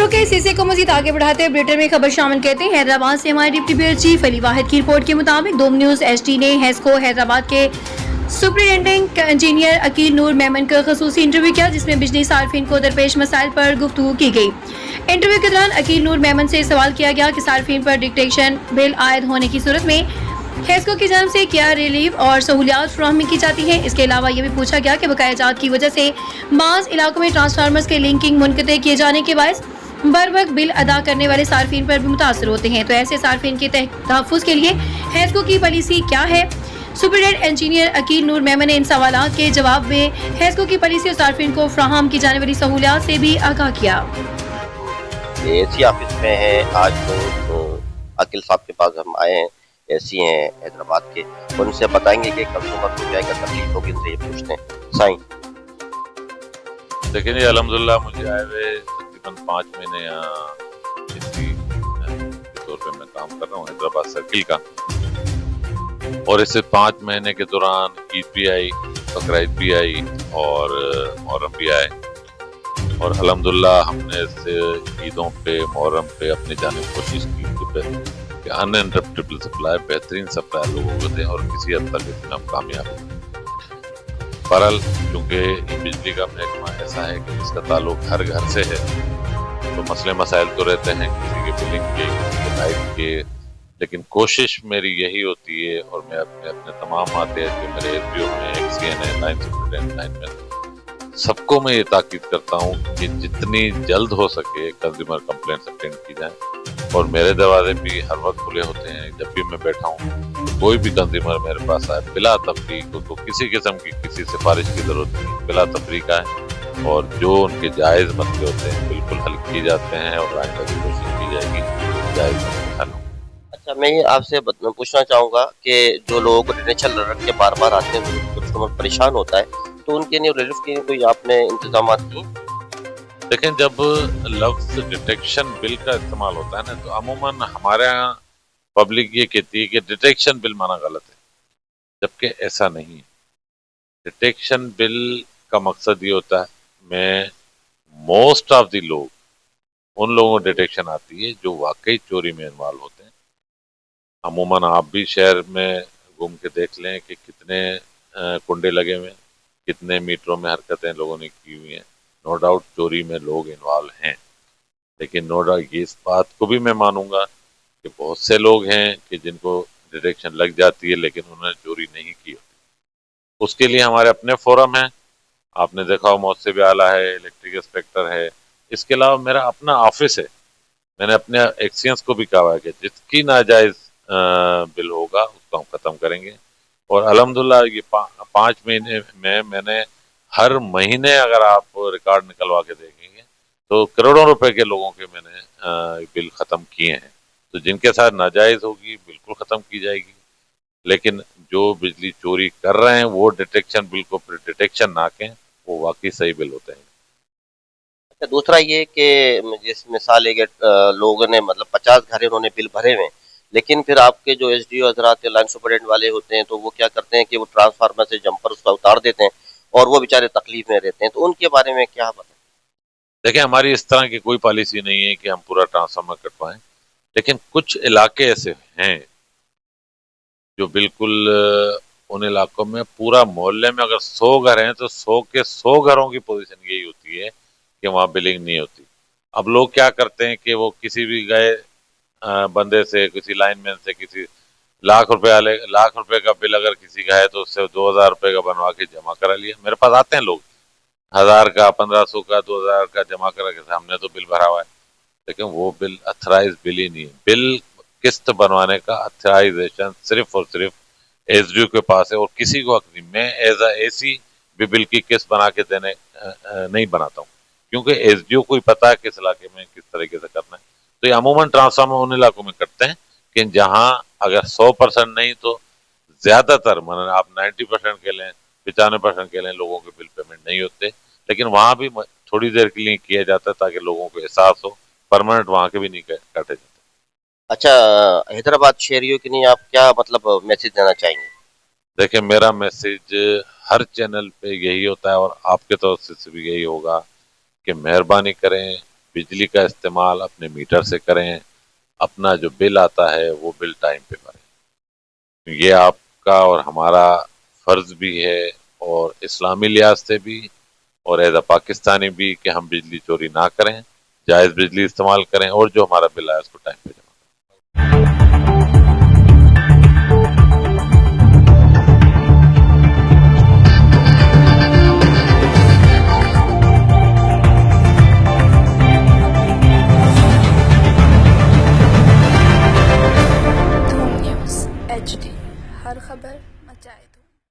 खबरों के सिलसिले को मजीद आगे बढ़ाते हुए ब्रिटेन में खबर शामिल करते हैं। हैदराबाद से हमारे डिप्टी ब्यूरो चीफ अली वाहिद की रिपोर्ट के मुताबिक डोम न्यूज एचडी ने हेस्को हैदराबाद के सुपरिटेंडेंट इंजीनियर अकील नूर मेमन का खसूसी इंटरव्यू किया, जिसमें बिजली सार्फिन को दरपेश मसाइल पर गुफ्तगू की गई। इंटरव्यू के दौरान अकील नूर मेमन से सवाल किया गया कि सार्फिन पर डिटेक्शन बिल आयद होने की सूरत में हेस्को की जानब से क्या रिलीफ और सहूलियात फराहमी की जाती हैं। इसके अलावा ये भी पूछा गया कि बकाया जात की वजह से बाज़ इलाकों में ट्रांसफार्मर्स के लिंकिंग मुनक़ते किए जाने के बायस बर वक्त बिल अदा करने वाले सार्फिन पर भी मुतासर होते हैं, तो ऐसे सार्फिन के तहफ़्फ़ुज़ के लिए हेस्को की पॉलिसी क्या है। सुपरिटेंडेंट इंजीनियर अकील नूर मेमन ने इन सवालों के जवाब में हेस्को की पॉलिसी और सार्फिन को फराहम की जाने वाली सहूलियात से भी आगाह किया। एसी ऑफिस में है आज तो अकील साहब के पास हम आए हैं, एसी हैं हैदराबाद के, उनसे बताएंगे कि कंज्यूमर को क्या क्या तकलीफ होगी, इनसे ये पूछते हैं। साईं देखिए जी, अल्हम्दुलिल्लाह मुझे आए हुए तकरीबन 5 महीने यहाँ एसी के तौर पे मैं काम कर रहा हूँ हैदराबाद सर्किल का, और इससे 5 महीने के दौरान ईद भी आई, बकरीद भी आई और मुहर्रम भी आए, और अल्हम्दुलिल्लाह हमने इससे ईदों पे मुहर्रम पे अपनी जानिब कोशिश की कि अनइंटरप्टेबल सप्लाई, बेहतरीन सप्लाई लोगों को दें, और किसी हद तक इसमें हम कामयाब हैं। बहरहाल चूँकि बिजली का महकमा ऐसा है कि इसका ताल्लुक हर घर से है, तो मसले मसाइल तो रहते हैं, किसी के बिलिंग के, किसी के लाइट के, लेकिन कोशिश मेरी यही होती है, और मैं अपने तमाम आते हैं जो मेरे एसडीओ में, एक्सीएन है, लाइन सुपरिटेंडेंट, लाइन में, सबको मैं ये ताकीद करता हूँ कि जितनी जल्द हो सके कंज्यूमर कंप्लेंट्स अटेंड की जाए, और मेरे दरवाजे भी हर वक्त खुले होते हैं। जब भी मैं बैठा हूँ तो कोई भी कंज्यूमर मेरे पास आए बिला तफरीक, उसको किसी किस्म की किसी सिफारिश की जरूरत नहीं, बिला तफरीक आए, और जो उनके जायज़ मसले होते हैं बिल्कुल हल किए जाते हैं, और आइंदा की कोशिश की जाएगी जायज़ मसले हल हो। अच्छा, मैं ये आपसे पूछना चाहूँगा कि जो लोग रिलेशन रख के बार बार आते हैं, कस्टमर परेशान होता है, तो उनके लिए रिलीफ के लिए कोई आपने इंतजाम किए? देखें, जब लफ्ज़ डिटेक्शन बिल का इस्तेमाल होता है ना, तो अमूमन हमारे यहाँ पब्लिक ये कहती है कि डिटेक्शन बिल माना गलत है, जबकि ऐसा नहीं है। डिटेक्शन बिल का मकसद ये होता है, मैं मोस्ट ऑफ द लोग, उन लोगों को डिटेक्शन आती है जो वाकई चोरी में इन्वॉल्व होते हैं। अमूमन आप भी शहर में घूम के देख लें कि कितने कुंडे लगे हुए हैं, कितने मीटरों में हरकतें लोगों ने की हुई हैं। नो डाउट चोरी में लोग इन्वॉल्व हैं, लेकिन नो डाउट इस बात को भी मैं मानूंगा कि बहुत से लोग हैं कि जिनको डिटेक्शन लग जाती है लेकिन उन्होंने चोरी नहीं की होती। उसके लिए हमारे अपने फोरम हैं, आपने देखा हो मौसम भी आला है, इलेक्ट्रिक इंस्पेक्टर है, इसके अलावा मेरा अपना ऑफिस है। मैंने अपने एक्सचेंज को भी कहा है कि जिसकी नाजायज बिल होगा उसको हम खत्म करेंगे, और अल्हम्दुलिल्लाह ये 5 महीने में मैंने हर महीने अगर आप रिकॉर्ड निकलवा के देखेंगे तो करोड़ों रुपए के लोगों के मैंने बिल खत्म किए हैं। तो जिनके साथ नाजायज होगी बिल्कुल खत्म की जाएगी, लेकिन जो बिजली चोरी कर रहे हैं वो डिटेक्शन बिल को फिर डिटेक्शन ना कहें, वो वाकई सही बिल होते हैं। अच्छा, दूसरा ये कि जिस मिसाल है कि लोगों ने मतलब 50 घर उन्होंने बिल भरे हुए, लेकिन फिर आपके जो एसडीओ हजरात लाइन सुपरिटेंडेंट वाले होते हैं, तो वो क्या करते हैं कि वो ट्रांसफार्मर से जंपर उसका उतार देते हैं, और वो बेचारे तकलीफ में रहते हैं, तो उनके बारे में क्या बताएं? देखिए, हमारी इस तरह की कोई पॉलिसी नहीं है कि हम पूरा ट्रांसफार्मर कटवाएं, लेकिन कुछ इलाके ऐसे हैं जो बिल्कुल उन इलाकों में पूरा मोहल्ले में अगर 100 घर हैं तो 100 के 100 घरों की पोजीशन यही होती है कि वहाँ बिलिंग नहीं होती। अब लोग क्या करते हैं कि वो किसी भी गए बंदे से, किसी लाइनमैन से, किसी लाख रुपए का बिल अगर किसी का है तो उससे 2000 रुपए का बनवा के जमा करा लिया। मेरे पास आते हैं लोग 1000 का, 1500 का, 2000 का जमा करा के हमने तो बिल भरा हुआ है, लेकिन वो बिल अथराइज बिल ही नहीं है। बिल किस्त बनवाने का अथराइजेशन सिर्फ और सिर्फ एसडीओ के पास है, और किसी को हक नहीं। मैं एज अ एसी भी बिल की किस्त बना के देने नहीं बनाता हूँ, क्योंकि एसडीओ को ही पता है किस इलाके में किस तरीके से करना है। तो ये अमूमन ट्रांसफार्मर उन इलाकों में करते हैं कि जहाँ अगर 100% नहीं तो ज्यादातर, मतलब आप 90% के लें, 95% के लें, लोगों के बिल पेमेंट नहीं होते, लेकिन वहाँ भी थोड़ी देर के लिए किया जाता है ताकि लोगों को एहसास हो। परमानेंट वहाँ के भी नहीं काटे जाते। अच्छा, हैदराबाद शहरियों के लिए आप क्या मतलब मैसेज देना चाहेंगे? देखिए, मेरा मैसेज हर चैनल पे यही होता है और आपके तरफ से भी यही होगा कि मेहरबानी करें, بجلی کا استعمال اپنے میٹر سے کریں، اپنا جو بل آتا ہے وہ بل ٹائم پہ بھریں. یہ آپ کا اور ہمارا فرض بھی ہے، اور اسلامی لحاظ سے بھی اور ایز اے پاکستانی بھی، کہ ہم بجلی چوری نہ کریں، جائز بجلی استعمال کریں، اور جو ہمارا بل آئے اس کو ٹائم پہ جمع کریں.